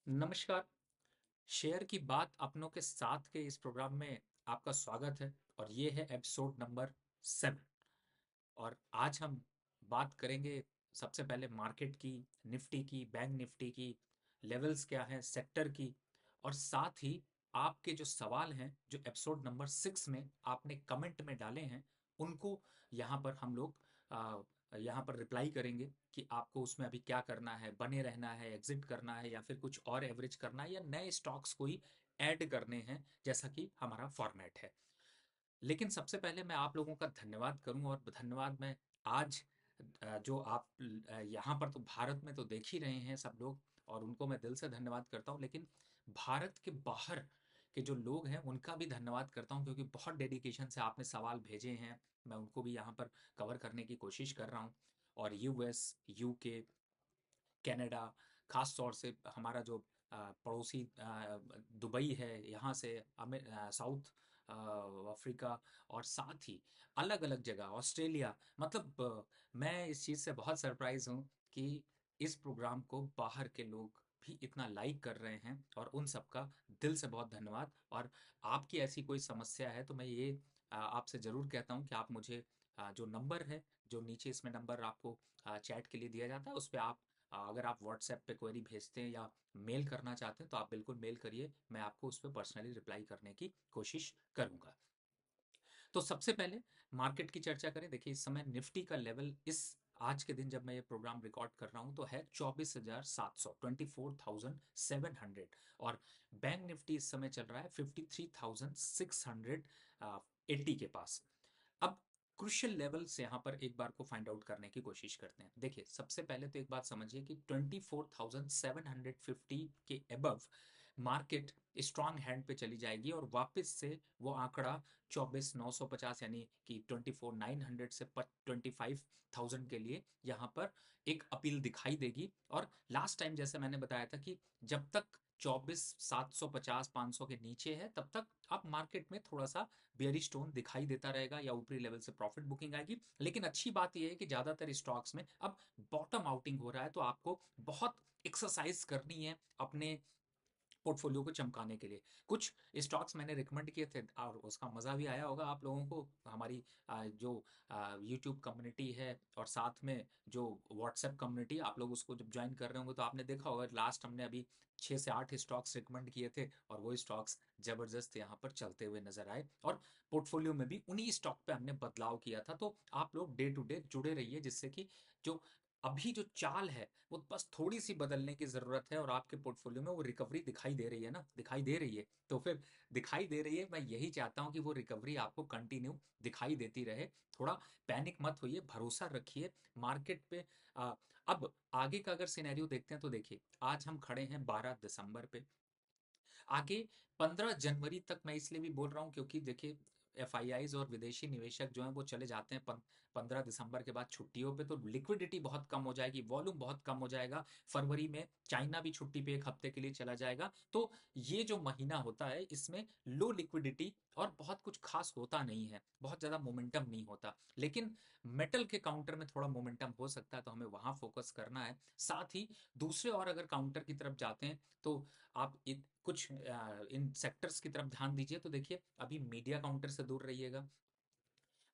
नमस्कार। शेयर की बात अपनों के साथ के इस प्रोग्राम में आपका स्वागत है और ये है एपिसोड नंबर 7। और आज हम बात करेंगे सबसे पहले मार्केट की, निफ्टी की, बैंक निफ्टी की, लेवल्स क्या हैं, सेक्टर की। और साथ ही आपके जो सवाल हैं जो एपिसोड नंबर 6 में आपने कमेंट में डाले हैं उनको यहाँ पर हम लोग यहाँ पर रिप्लाई करेंगे कि आपको उसमें अभी क्या करना है, बने रहना है, एग्जिट करना है या फिर कुछ और एवरेज करना है या नए स्टॉक्स कोई ऐड करने हैं, जैसा कि हमारा फॉर्मेट है। लेकिन सबसे पहले मैं आप लोगों का धन्यवाद करूं और धन्यवाद मैं आज जो आप यहाँ पर तो भारत में तो देख ही रहे हैं सब लोग, और उनको मैं दिल से धन्यवाद करता हूँ। लेकिन भारत के बाहर के जो लोग हैं उनका भी धन्यवाद करता हूँ, क्योंकि बहुत डेडिकेशन से आपने सवाल भेजे हैं। मैं उनको भी यहाँ पर कवर करने की कोशिश कर रहा हूँ। और यूएस, यूके, कनाडा, खास तौर से हमारा जो पड़ोसी दुबई है, यहाँ से साउथ अफ्रीका, और साथ ही अलग अलग जगह ऑस्ट्रेलिया, मतलब मैं इस चीज़ से बहुत सरप्राइज हूँ कि इस प्रोग्राम को बाहर के लोग भी इतना लाइक कर रहे हैं, और उन सबका दिल से बहुत धन्यवाद। और आपकी ऐसी कोई समस्या है तो मैं ये आपसे ज़रूर कहता हूँ कि आप मुझे जो नंबर है, जो नीचे इसमें नंबर आपको चैट के लिए दिया जाता है, उस पर आप अगर आप व्हाट्सएप पे क्वेरी भेजते हैं या मेल करना चाहते हैं तो आप बिल्कुल मेल करिए, मैं आपको उस पर पर्सनली रिप्लाई करने की कोशिश करूंगा। तो सबसे पहले मार्केट की चर्चा करें। देखिए, इस समय निफ्टी का लेवल इस आज के दिन जब मैं ये प्रोग्राम रिकॉर्ड कर रहा हूँ तो है 24,700, 24,700। और बैंक निफ्टी इस समय चल रहा है 53,680 के पास। अब क्रुशियल लेवल्स यहाँ पर एक बार को फाइंड आउट करने की कोशिश करते हैं। देखिए, सबसे पहले तो एक बात समझिए कि 24,750 के अबव मार्केट स्ट्रांग हैंड पे चली जाएगी और वापस से वो आंकड़ा 24,950 यानी कि 24,900 से 25,000 के लिए यहाँ पर एक अपील दिखाई देगी। और लास्ट टाइम जैसे मैंने बताया था कि जब तक 24,750 500 के नीचे है तब तक आप मार्केट में थोड़ा सा बेयरिश टोन दिखाई देता रहेगा या ऊपरी लेवल से प्रॉफिट बुकिंग आएगी। लेकिन अच्छी बात यह है कि ज्यादातर स्टॉक्स में अब बॉटम आउटिंग हो रहा है, तो आपको बहुत एक्सरसाइज करनी है अपने पोर्टफोलियो को चमकाने के लिए। कुछ स्टॉक्स मैंने रिकमेंड किए थे और उसका मज़ा भी आया होगा आप लोगों को। हमारी जो यूट्यूब कम्युनिटी है और साथ में जो व्हाट्सएप कम्युनिटी, आप लोग उसको जब ज्वाइन कर रहे होंगे तो आपने देखा होगा लास्ट हमने अभी 6 से 8 स्टॉक्स रिकमेंड किए थे और वो स्टॉक्स ज़बरदस्त यहाँ पर चलते हुए नजर आए, और पोर्टफोलियो में भी उन्हीं स्टॉक पे हमने बदलाव किया था। तो आप लोग डे टू डे जुड़े रहिए, जिससे कि जो अभी जो चाल है वो बस थोड़ी सी बदलने की ज़रूरत है, और आपके पोर्टफोलियो में वो रिकवरी दिखाई दे रही है ना, दिखाई दे रही है तो फिर दिखाई दे रही है। मैं यही चाहता हूँ कि वो रिकवरी आपको कंटिन्यू दिखाई देती रहे। थोड़ा पैनिक मत होइए, भरोसा रखिए मार्केट पे। आ, अब आगे का अगर सिनेरियो देखते हैं तो देखिए, आज हम खड़े हैं 12 दिसंबर पे। आगे 15 जनवरी तक मैं इसलिए भी बोल रहा हूँ क्योंकि देखिए, एफआईआईज और विदेशी निवेशक जो हैं वो चले जाते हैं 15 दिसंबर के बाद छुट्टियों पे, तो लिक्विडिटी बहुत कम हो जाएगी, वॉल्यूम बहुत कम हो जाएगा। फरवरी में चाइना भी छुट्टी पे 1 हफ्ते के लिए चला जाएगा, तो ये जो महीना होता है इसमें लो लिक्विडिटी और बहुत कुछ खास होता नहीं है, बहुत ज़्यादा मोमेंटम नहीं होता। लेकिन मेटल के काउंटर में थोड़ा मोमेंटम हो सकता है, तो हमें वहाँ फोकस करना है। साथ ही दूसरे और अगर काउंटर की तरफ जाते हैं तो आप कुछ इन सेक्टर्स की तरफ ध्यान दीजिए। तो देखिए, अभी मीडिया काउंटर से दूर रहिएगा,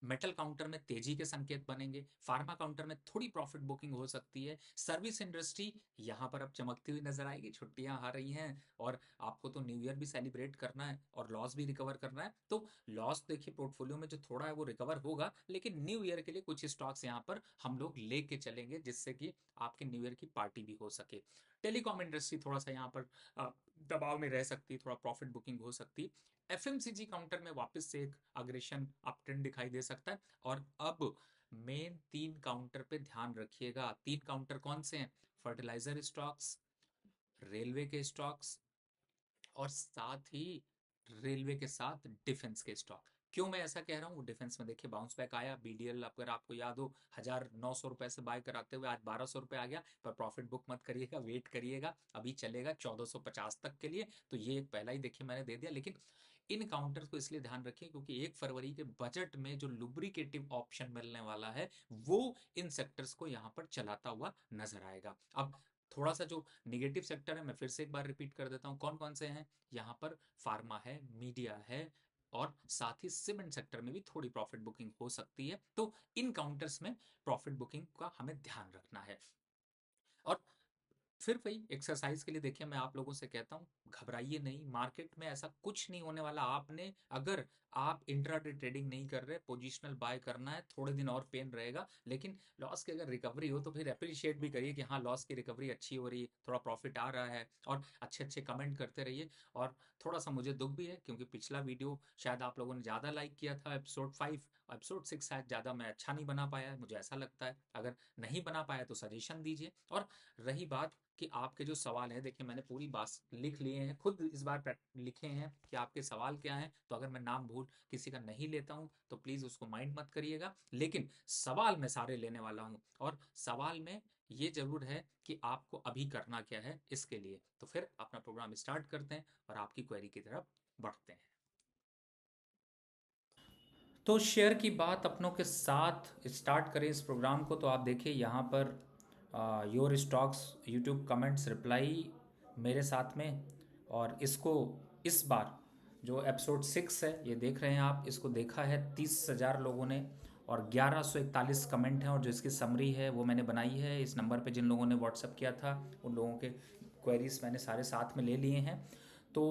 मेटल काउंटर में तेजी के संकेत बनेंगे, फार्मा काउंटर में थोड़ी प्रॉफिट बुकिंग हो सकती है, सर्विस इंडस्ट्री यहाँ पर अब चमकती हुई नजर आएगी, छुट्टियां आ रही हैं और आपको तो न्यू ईयर भी सेलिब्रेट करना है और लॉस भी रिकवर करना है। तो लॉस देखिए पोर्टफोलियो में जो थोड़ा है वो रिकवर होगा, लेकिन न्यू ईयर के लिए कुछ स्टॉक्स यहाँ पर हम लोग लेके चलेंगे, जिससे कि आपके न्यू ईयर की पार्टी भी हो सके। टेलीकॉम इंडस्ट्री थोड़ा सा यहाँ पर दबाव में रह सकती है, थोड़ा प्रॉफिट बुकिंग हो सकती है। एफएमसीजी काउंटर में वापस से एक अग्रेशन अप ट्रेंड दिखाई दे सकता है। और अब मेन 3 काउंटर पे ध्यान रखिएगा। 3 काउंटर कौन से हैं? फर्टिलाइजर स्टॉक्स, रेलवे के स्टॉक्स, और साथ ही रेलवे के साथ डिफेंस के स्टॉक। क्यों मैं ऐसा कह रहा हूँ? डिफेंस में देखिए बाउंस बैक आया, बीडीएल अगर आपको याद हो 1,900 रुपए से बाय कराते हुए आज 1,200 रुपए आ गया, पर प्रॉफिट बुक मत करिएगा, वेट करिएगा, अभी चलेगा 1,450 तक के लिए। तो ये एक पहला ही देखिए मैंने दे दिया। लेकिन इन काउंटर्स को इसलिए ध्यान रखिए क्योंकि 1 फरवरी के बजट में जो लुब्रिकेटिव ऑप्शन मिलने वाला है वो इन सेक्टर्स को यहाँ पर चलाता हुआ नजर आएगा। अब थोड़ा सा जो निगेटिव सेक्टर है मैं फिर से एक बार रिपीट कर देता हूँ, कौन कौन से हैं यहाँ पर, फार्मा है, मीडिया है, और साथ ही सीमेंट सेक्टर में भी थोड़ी प्रॉफिट बुकिंग हो सकती है। तो इन काउंटर्स में प्रॉफिट बुकिंग का हमें ध्यान रखना है। और फिर वही एक्सरसाइज के लिए देखिए, मैं आप लोगों से कहता हूँ घबराइए नहीं, मार्केट में ऐसा कुछ नहीं होने वाला। आपने अगर आप इंट्राडे ट्रेडिंग नहीं कर रहे, पोजिशनल बाय करना है, थोड़े दिन और पेन रहेगा, लेकिन लॉस की अगर रिकवरी हो तो फिर अप्रिशिएट भी करिए कि हाँ लॉस की रिकवरी अच्छी हो रही है, थोड़ा प्रॉफिट आ रहा है, और अच्छे अच्छे कमेंट करते रहिए। और थोड़ा सा मुझे दुख भी है क्योंकि पिछला वीडियो शायद आप लोगों ने ज़्यादा लाइक किया था, एपिसोड 5, एपिसोड 6 शायद ज़्यादा मैं अच्छा नहीं बना पाया है, मुझे ऐसा लगता है। अगर नहीं बना पाया तो सजेशन दीजिए। और रही बात कि आपके जो सवाल हैं, देखिए मैंने पूरी बात लिख लिए हैं, खुद इस बार लिखे हैं कि आपके सवाल क्या हैं, तो अगर मैं नाम भूल किसी का नहीं लेता हूं तो प्लीज़ उसको माइंड मत करिएगा, लेकिन सवाल मैं सारे लेने वाला हूं। और सवाल में ये ज़रूर है कि आपको अभी करना क्या है इसके लिए। तो फिर अपना प्रोग्राम स्टार्ट करते हैं और आपकी क्वेरी की तरफ बढ़ते हैं। तो शेयर की बात अपनों के साथ स्टार्ट करें इस प्रोग्राम को। तो आप देखिए यहाँ per your stocks YouTube comments reply मेरे साथ में, और इसको इस बार जो एपिसोड 6 है ये देख रहे हैं आप, इसको देखा है 30,000 लोगों ने, और 1141 कमेंट हैं, और जो इसकी समरी है वो मैंने बनाई है इस नंबर पे। जिन लोगों ने व्हाट्सअप किया था उन लोगों के क्वेरीज मैंने सारे साथ में ले लिए हैं। तो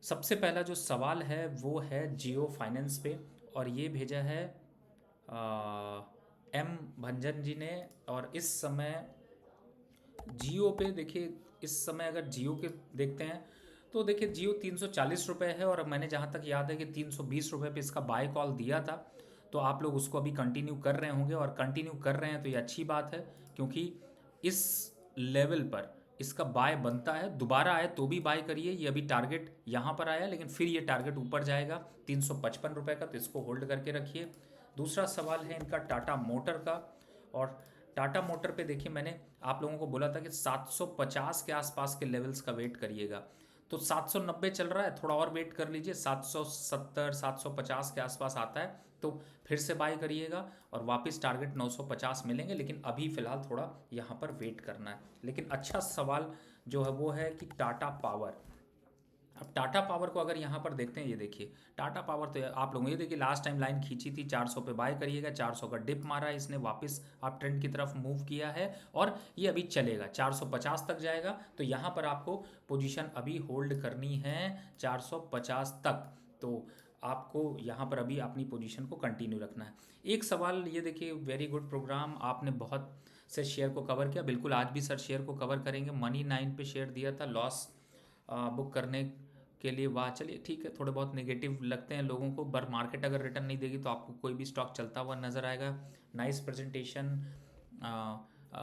सबसे पहला जो सवाल है वो है जियो फाइनेंस पे, और ये भेजा है एम भंजन जी ने। और इस समय जियो पे देखिए, इस समय अगर जियो के देखते हैं तो देखिए जियो 340 रुपये है, और मैंने जहाँ तक याद है कि 320 रुपये पे इसका बाय कॉल दिया था। तो आप लोग उसको अभी कंटिन्यू कर रहे होंगे, और कंटिन्यू कर रहे हैं तो ये अच्छी बात है, क्योंकि इस लेवल पर इसका बाय बनता है। दोबारा आए तो भी बाय करिए, ये अभी टारगेट यहाँ पर आया लेकिन फिर ये टारगेट ऊपर जाएगा 355 रुपये का, तो इसको होल्ड करके रखिए। दूसरा सवाल है इनका टाटा मोटर का, और टाटा मोटर पे देखिए मैंने आप लोगों को बोला था कि 750 के आसपास के लेवल्स का वेट करिएगा, तो 790 चल रहा है, थोड़ा और वेट कर लीजिए, 770 750 के आसपास आता है तो फिर से बाय करिएगा, और वापस टारगेट 950 मिलेंगे, लेकिन अभी फ़िलहाल थोड़ा यहाँ पर वेट करना है। लेकिन अच्छा सवाल जो है वो है कि टाटा पावर। अब टाटा पावर को अगर यहाँ पर देखते हैं, ये देखिए टाटा पावर, तो आप लोगों, ये देखिए लास्ट टाइम लाइन खींची थी 400 पे बाय करिएगा, 400 का डिप मारा है इसने, वापस आप ट्रेंड की तरफ मूव किया है, और ये अभी चलेगा 450 तक जाएगा। तो यहाँ पर आपको पोजीशन अभी होल्ड करनी है 450 तक, तो आपको यहाँ पर अभी अपनी पोजीशन को कंटिन्यू रखना है। एक सवाल ये देखिए, वेरी गुड प्रोग्राम, आपने बहुत से शेयर को कवर किया, बिल्कुल आज भी सर शेयर को कवर करेंगे। मनी 9 पे शेयर दिया था, लॉस बुक करने के लिए, वाह चलिए ठीक है, थोड़े बहुत नेगेटिव लगते हैं लोगों को, पर मार्केट अगर रिटर्न नहीं देगी तो आपको कोई भी स्टॉक चलता हुआ नज़र आएगा। नाइस प्रेजेंटेशन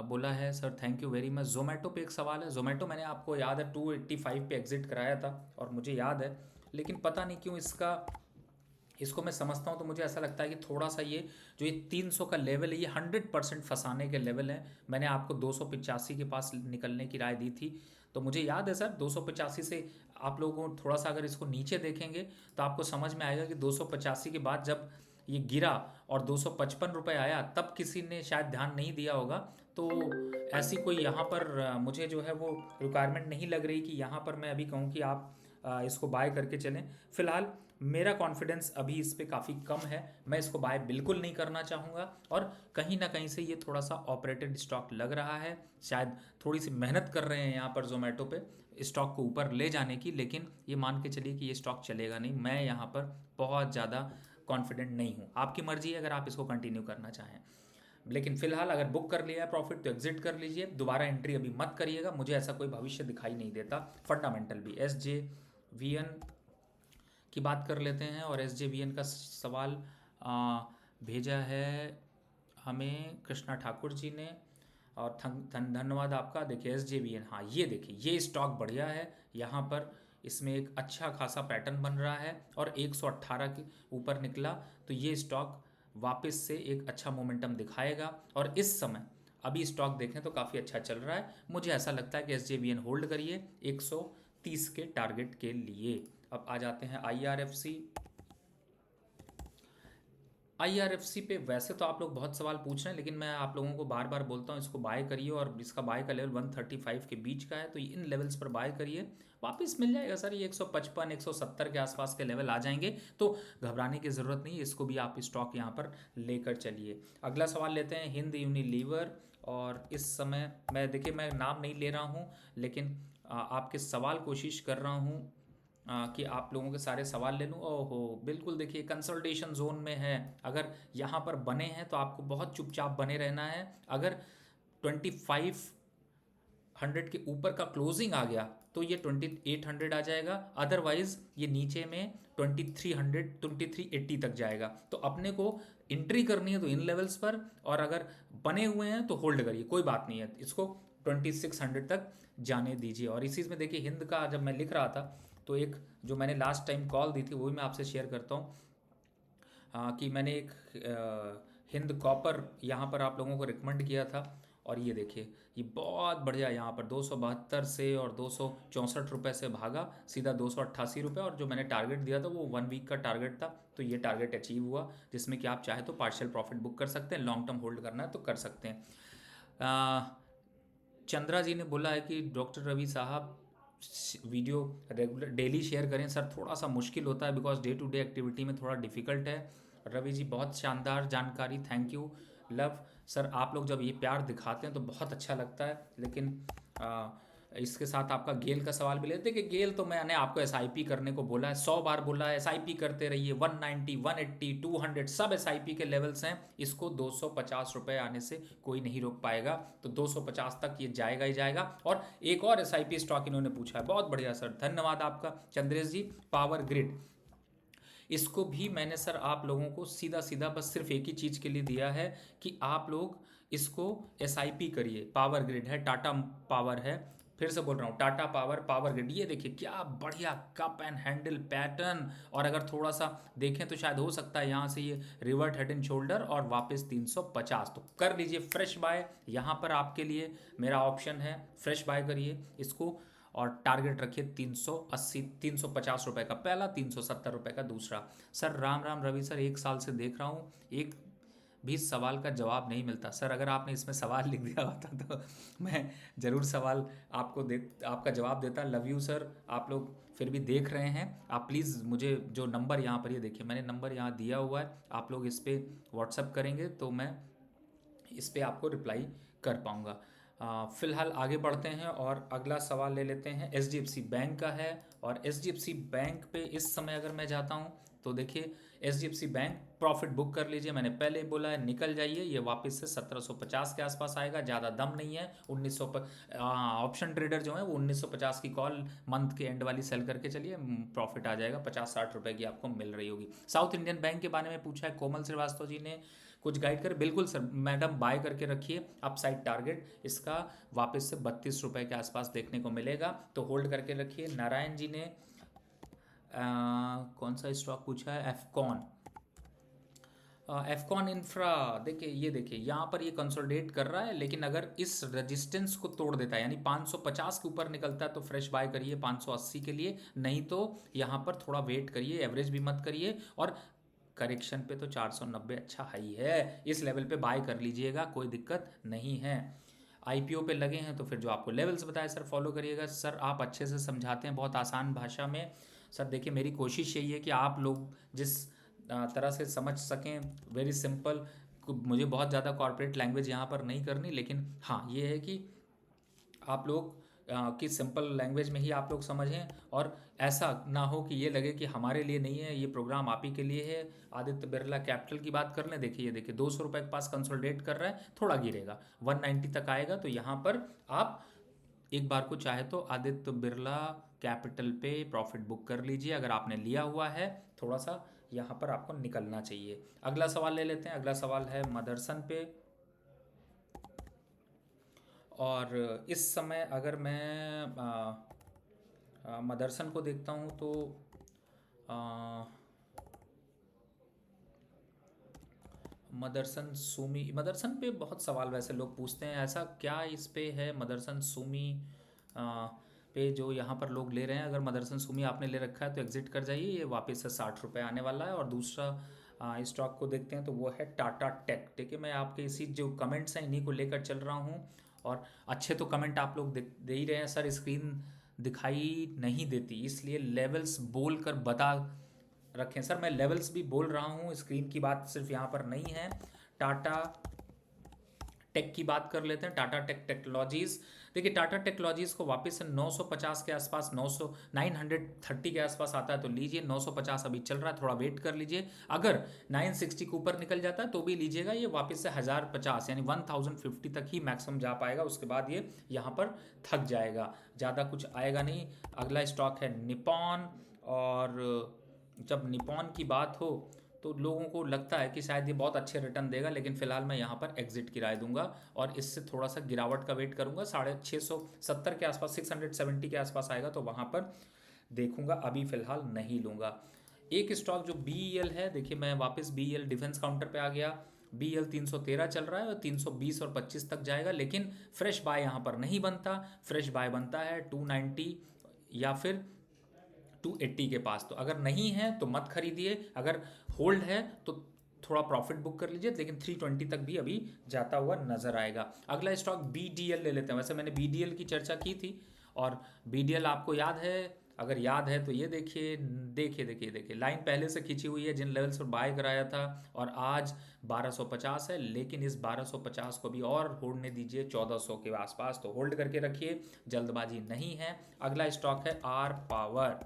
बोला है sir, thank you very much. Zomato पे एक सवाल है, जोमेटो मैंने आपको याद है 285 पे एग्जिट कराया था, और मुझे याद है, लेकिन पता नहीं क्यों इसको मैं समझता हूँ तो मुझे ऐसा लगता है कि थोड़ा सा ये जो ये 300 का लेवल है ये 100% फंसाने के लेवल है। मैंने आपको 285 के पास निकलने की राय दी थी, तो मुझे याद है सर 285 से आप लोगों थोड़ा सा अगर इसको नीचे देखेंगे तो आपको समझ में आएगा कि 285 के बाद जब ये गिरा और 255 रुपये आया, तब किसी ने शायद ध्यान नहीं दिया होगा। तो ऐसी कोई यहाँ पर मुझे जो है वो रिक्वायरमेंट नहीं लग रही कि यहाँ पर मैं अभी कहूँ कि आप इसको बाय करके चलें। फिलहाल मेरा कॉन्फिडेंस अभी इस पर काफ़ी कम है, मैं इसको बाय बिल्कुल नहीं करना चाहूँगा, और कहीं ना कहीं से ये थोड़ा सा ऑपरेटेड स्टॉक लग रहा है, शायद थोड़ी सी मेहनत कर रहे हैं यहाँ पर जोमेटो पे स्टॉक को ऊपर ले जाने की, लेकिन ये मान के चलिए कि ये स्टॉक चलेगा नहीं। मैं यहाँ पर बहुत ज़्यादा कॉन्फिडेंट नहीं हूँ, आपकी मर्जी है अगर आप इसको कंटिन्यू करना चाहें, लेकिन फिलहाल अगर बुक कर लिया है प्रॉफिट तो एग्जिट कर लीजिए, दोबारा एंट्री अभी मत करिएगा, मुझे ऐसा कोई भविष्य दिखाई नहीं देता। फंडामेंटल भी एस जे वी एन की बात कर लेते हैं, और एस जे वी एन का सवाल भेजा है हमें कृष्णा ठाकुर जी ने, और धन्यवाद आपका। देखिए एस जे वी एन, हाँ ये देखिए ये स्टॉक बढ़िया है, यहाँ पर इसमें एक अच्छा खासा पैटर्न बन रहा है, और 118 के ऊपर निकला, तो ये स्टॉक वापस से एक अच्छा मोमेंटम दिखाएगा, और इस समय अभी स्टॉक देखें तो काफ़ी अच्छा चल रहा है। मुझे ऐसा लगता है कि S J V N hold करिए 130 के टारगेट के लिए। अब आ जाते हैं I R F C. IRFC पे वैसे तो आप लोग बहुत सवाल पूछ रहे हैं, लेकिन मैं आप लोगों को बार बार बोलता हूँ इसको बाय करिए, और इसका बाय का लेवल 135 के बीच का है, तो इन लेवल्स पर बाय करिए। वापस मिल जाएगा सर, ये 155 170 के आसपास के लेवल आ जाएंगे, तो घबराने की ज़रूरत नहीं है, इसको भी आप स्टॉक यहाँ पर लेकर चलिए। अगला सवाल लेते हैं हिंद यूनिलीवर। और इस समय मैं देखिए, मैं नाम नहीं ले रहा हूँ, लेकिन आपके सवाल कोशिश कर रहा हूँ कि आप लोगों के सारे सवाल ले लूँ। ओहो बिल्कुल, देखिए कंसल्टेशन जोन में है, अगर यहाँ पर बने हैं तो आपको बहुत चुपचाप बने रहना है। अगर 2500 के ऊपर का क्लोजिंग आ गया तो ये 2800 आ जाएगा, अदरवाइज ये नीचे में 2300 2380 तक जाएगा। तो अपने को एंट्री करनी है तो इन लेवल्स पर, और अगर बने हुए हैं तो होल्ड करिए, कोई बात नहीं है, इसको 2600 तक जाने दीजिए। और इसी में देखिए हिंद का जब मैं लिख रहा था, तो एक जो मैंने लास्ट टाइम कॉल दी थी वो भी मैं आपसे शेयर करता हूँ, कि मैंने एक हिंद कॉपर यहाँ पर आप लोगों को रिकमेंड किया था, और ये देखिए ये बहुत बढ़िया यहाँ पर 272 से और 264 रुपये से भागा सीधा 288 रुपये, और जो मैंने टारगेट दिया था वो 1 वीक का टारगेट था, तो ये टारगेट अचीव हुआ, जिसमें कि आप चाहे तो पार्शियल प्रॉफिट बुक कर सकते हैं, लॉन्ग टर्म होल्ड करना है तो कर सकते हैं। चंद्रा जी ने बोला है कि डॉक्टर रवि साहब वीडियो रेगुलर डेली शेयर करें। सर थोड़ा सा मुश्किल होता है, because day to day activity में थोड़ा डिफिकल्ट है। रवि जी बहुत शानदार जानकारी, थैंक यू लव। सर आप लोग जब ये प्यार दिखाते हैं तो बहुत अच्छा लगता है, लेकिन इसके साथ आपका गेल का सवाल भी लेते कि गेल तो मैंने आपको SIP करने को बोला है, 100 बार बोला है SIP करते रहिए, 190 180 200 सब SIP के लेवल्स हैं, इसको 250 रुपये आने से कोई नहीं रोक पाएगा, तो 250 तक ये जाएगा ही जाएगा। और एक और SIP स्टॉक इन्होंने पूछा है, बहुत बढ़िया सर, धन्यवाद आपका चंद्रेश जी। पावर ग्रिड, इसको भी मैंने सर आप लोगों को सीधा सीधा बस सिर्फ एक ही चीज़ के लिए दिया है कि आप लोग इसको SIP करिए। पावर ग्रिड है, टाटा पावर है, फिर से बोल रहा हूँ टाटा पावर, पावर ग्रिड, ये देखिए क्या बढ़िया कप एंड हैंडल पैटर्न, और अगर थोड़ा सा देखें तो शायद हो सकता है यहाँ से ये रिवर्ट हेड एंड शोल्डर और वापस 350, तो कर लीजिए फ्रेश बाय, यहाँ पर आपके लिए मेरा ऑप्शन है, फ्रेश बाय करिए इसको, और टारगेट रखिए 380 350 रुपये का पहला, 370 रुपये का दूसरा। सर राम राम रवि सर, 1 साल से देख रहा हूँ, एक भी सवाल का जवाब नहीं मिलता। सर अगर आपने इसमें सवाल लिख दिया होता तो मैं ज़रूर सवाल आपका जवाब देता। लव यू सर, आप लोग फिर भी देख रहे हैं, आप प्लीज़ मुझे जो नंबर यहाँ पर, ये देखिए मैंने नंबर यहाँ दिया हुआ है, आप लोग इस पर व्हाट्सअप करेंगे तो मैं इस पर आपको रिप्लाई कर पाऊँगा। फिलहाल आगे बढ़ते हैं और अगला सवाल ले लेते हैं, SDFC बैंक का है। और SDFC बैंक पे इस समय अगर मैं जाता हूँ तो देखिए SDFC बैंक प्रॉफिट बुक कर लीजिए, मैंने पहले ही बोला है, निकल जाइए, ये वापस से 1750 के आसपास आएगा, ज़्यादा दम नहीं है। 1900 पर ऑप्शन ट्रेडर जो है वो 1950 की कॉल मंथ के एंड वाली सेल करके चलिए, प्रॉफिट आ जाएगा, 50-60 रुपये की आपको मिल रही होगी। साउथ इंडियन बैंक के बारे में पूछा है कोमल श्रीवास्तव जी ने, कुछ गाइड कर, बिल्कुल सर मैडम, बाय करके रखिए, अपसाइड टारगेट इसका वापस से 32 रुपये के आसपास देखने को मिलेगा, तो होल्ड करके रखिए। नारायण जी ने कौन सा स्टॉक पूछा है, एफकॉन, एफकॉन इंफ्रा, देखिए ये देखिए यहाँ पर ये कंसोलिडेट कर रहा है, लेकिन अगर इस रेजिस्टेंस को तोड़ देता है यानी 550 के ऊपर निकलता है तो फ्रेश बाय करिए 580 के लिए, नहीं तो यहाँ पर थोड़ा वेट करिए, एवरेज भी मत करिए, और करेक्शन पे तो 490 अच्छा हाई है, इस लेवल पे बाय कर लीजिएगा, कोई दिक्कत नहीं है। IPO पे लगे हैं तो फिर जो आपको लेवल्स बताए सर फॉलो करिएगा। सर आप अच्छे से समझाते हैं बहुत आसान भाषा में। सर देखिए मेरी कोशिश यही है कि आप लोग जिस तरह से समझ सकें, वेरी सिंपल, मुझे बहुत ज़्यादा कॉर्पोरेट लैंग्वेज यहाँ पर नहीं करनी, लेकिन हाँ ये है कि आप लोग कि सिंपल लैंग्वेज में ही आप लोग समझें, और ऐसा ना हो कि ये लगे कि हमारे लिए नहीं है, ये प्रोग्राम आप ही के लिए है। आदित्य बिरला कैपिटल की बात कर लें, देखिए ये देखिए 200 रुपये के पास कंसोलिडेट कर रहा है, थोड़ा गिरेगा, 190 तक आएगा, तो यहाँ पर आप एक बार को चाहे तो आदित्य बिरला कैपिटल पे प्रॉफिट बुक कर लीजिए, अगर आपने लिया हुआ है, थोड़ा सा यहाँ पर आपको निकलना चाहिए। अगला सवाल ले लेते हैं, अगला सवाल है मदरसन पे। और इस समय अगर मैं मदरसन को देखता हूँ तो मदरसन सूमी, मदरसन पे बहुत सवाल वैसे लोग पूछते हैं, ऐसा क्या इस पे है मदरसन सूमी पे जो यहाँ पर लोग ले रहे हैं। अगर मदरसन सूमी आपने ले रखा है तो एग्जिट कर जाइए, ये वापस से 60 रुपये आने वाला है। और दूसरा इस स्टॉक को देखते हैं तो वो है टाटा टेक। ठीक है, मैं आपके इसी जो कमेंट्स हैं इन्हीं को लेकर चल रहा हूँ। और अच्छे तो कमेंट आप लोग दे ही रहे हैं सर, स्क्रीन दिखाई नहीं देती इसलिए लेवल्स बोल कर बता रखें। सर मैं लेवल्स भी बोल रहा हूँ, स्क्रीन की बात सिर्फ यहाँ पर नहीं है। टाटा टेक की बात कर लेते हैं, टाटा टेक टेक्नोलॉजीज। देखिए टाटा टेक्नोलॉजीज को वापस से 950 के आसपास, 930 के आसपास आता है तो लीजिए। 950 अभी चल रहा है, थोड़ा वेट कर लीजिए। अगर 960 के ऊपर निकल जाता है तो भी लीजिएगा। ये वापस से 1050 यानी 1050 तक ही मैक्सिमम जा पाएगा, उसके बाद ये यहाँ पर थक जाएगा, ज़्यादा कुछ आएगा नहीं। अगला स्टॉक है निपॉन। और जब निपॉन की बात हो तो लोगों को लगता है कि शायद ये बहुत अच्छे रिटर्न देगा, लेकिन फिलहाल मैं यहाँ पर एग्जिट की राय दूंगा और इससे थोड़ा सा गिरावट का वेट करूंगा। 670 के आसपास, 670 के आसपास आएगा तो वहाँ पर देखूंगा, अभी फिलहाल नहीं लूंगा। एक स्टॉक जो BEL है, देखिए मैं वापस BEL डिफेंस काउंटर पे आ गया। BEL 313 चल रहा है और 320 और 25 तक जाएगा, लेकिन फ्रेश बाय यहाँ पर नहीं बनता। फ्रेश बाय बनता है 290 या फिर 280 के पास। तो अगर नहीं है तो मत खरीदिए, अगर होल्ड है तो थोड़ा प्रॉफिट बुक कर लीजिए, लेकिन 320 तक भी अभी जाता हुआ नजर आएगा। अगला स्टॉक BDL ले लेते हैं। वैसे मैंने BDL की चर्चा की थी, और BDL आपको याद है, अगर याद है तो ये देखिए देखिए देखिए देखिए लाइन पहले से खींची हुई है जिन लेवल्स पर बाय कराया था, और आज 1250 है। लेकिन इस 1250 को भी और होल्ड दीजिए 1400 के आसपास, तो होल्ड करके रखिए, जल्दबाजी नहीं है। अगला स्टॉक है आर पावर,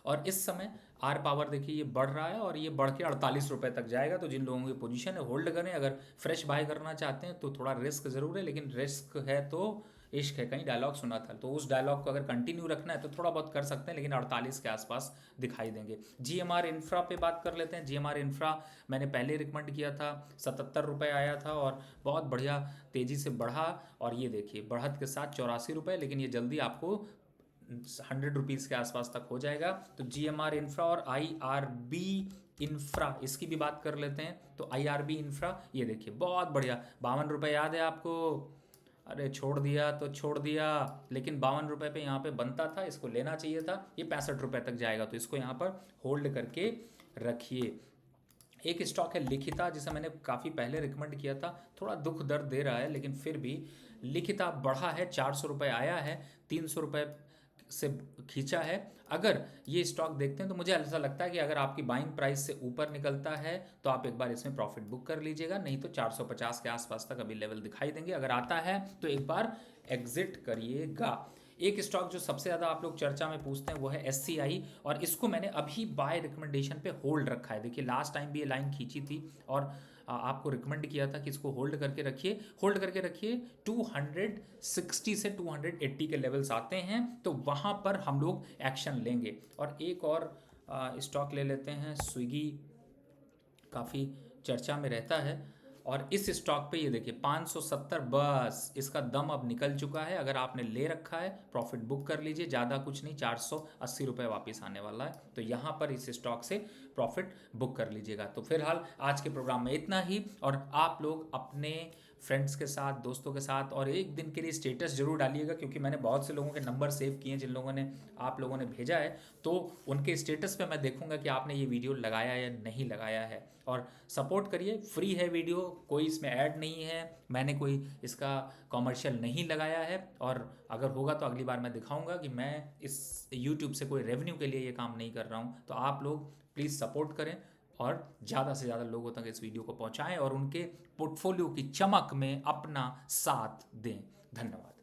और इस समय आर पावर देखिए ये बढ़ रहा है और ये बढ़ के 48 रुपये तक जाएगा। तो जिन लोगों की पोजीशन है होल्ड करें। अगर फ्रेश बाय करना चाहते हैं तो थोड़ा रिस्क जरूर है, लेकिन रिस्क है तो इश्क है, कहीं डायलॉग सुना था, तो उस डायलॉग को अगर कंटिन्यू रखना है तो थोड़ा बहुत कर सकते हैं, लेकिन 48 के आसपास दिखाई देंगे। GMR इंफ्रा पे बात कर लेते हैं। GMR इंफ्रा मैंने पहले रिकमेंड किया था, 77 रुपये आया था और बहुत बढ़िया तेज़ी से बढ़ा, और ये देखिए बढ़त के साथ 84 रुपये, लेकिन ये जल्दी आपको 100 रुपीज़ के आसपास तक हो जाएगा। तो GMR इंफ्रा और IRB इंफ्रा, इसकी भी बात कर लेते हैं। तो IRB इंफ्रा ये देखिए बहुत बढ़िया, 52 रुपये याद है आपको? अरे छोड़ दिया तो छोड़ दिया, लेकिन 52 रुपये पे यहाँ पे बनता था, इसको लेना चाहिए था। ये 65 रुपये तक जाएगा, तो इसको यहाँ पर होल्ड करके रखिए। एक स्टॉक है लिखिता, जिसे मैंने काफ़ी पहले रिकमेंड किया था, थोड़ा दुख दर्द दे रहा है, लेकिन फिर भी लिखिता बढ़ा है, 400 रुपये आया है, 300 रुपये से खींचा है। अगर ये स्टॉक देखते हैं तो मुझे ऐसा लगता है कि अगर आपकी बाइंग प्राइस से ऊपर निकलता है तो आप एक बार इसमें प्रॉफिट बुक कर लीजिएगा, नहीं तो 450 के आसपास तक अभी लेवल दिखाई देंगे। अगर आता है तो एक बार एग्जिट करिएगा। एक स्टॉक जो सबसे ज़्यादा आप लोग चर्चा में पूछते हैं वो है SCI, और इसको मैंने अभी बाय रिकमेंडेशन पे होल्ड रखा है। देखिए लास्ट टाइम भी ये लाइन खींची थी और आपको रिकमेंड किया था कि इसको होल्ड करके रखिए, होल्ड करके रखिए। 260 से 280 के लेवल्स आते हैं तो वहाँ पर हम लोग एक्शन लेंगे। और एक और स्टॉक ले लेते हैं, स्विगी, काफ़ी चर्चा में रहता है, और इस स्टॉक पे ये देखिए 570, बस इसका दम अब निकल चुका है। अगर आपने ले रखा है प्रॉफिट बुक कर लीजिए, ज़्यादा कुछ नहीं, 480 रुपये वापस आने वाला है, तो यहाँ पर इस स्टॉक से प्रॉफिट बुक कर लीजिएगा। तो फिलहाल आज के प्रोग्राम में इतना ही, और आप लोग अपने फ्रेंड्स के साथ, दोस्तों के साथ, और एक दिन के लिए स्टेटस जरूर डालिएगा, क्योंकि मैंने बहुत से लोगों के नंबर सेव किए हैं जिन लोगों ने, आप लोगों ने भेजा है, तो उनके स्टेटस पे मैं देखूंगा कि आपने ये वीडियो लगाया या नहीं लगाया है। और सपोर्ट करिए, फ्री है वीडियो, कोई इसमें ऐड नहीं है, मैंने कोई इसका कॉमर्शियल नहीं लगाया है, और अगर होगा तो अगली बार मैं दिखाऊंगा कि मैं इस यूट्यूब से कोई रेवेन्यू के लिए ये काम नहीं कर रहा हूँ। तो आप लोग प्लीज़ सपोर्ट करें और ज़्यादा से ज़्यादा लोगों तक इस वीडियो को पहुँचाएँ और उनके पोर्टफोलियो की चमक में अपना साथ दें। धन्यवाद।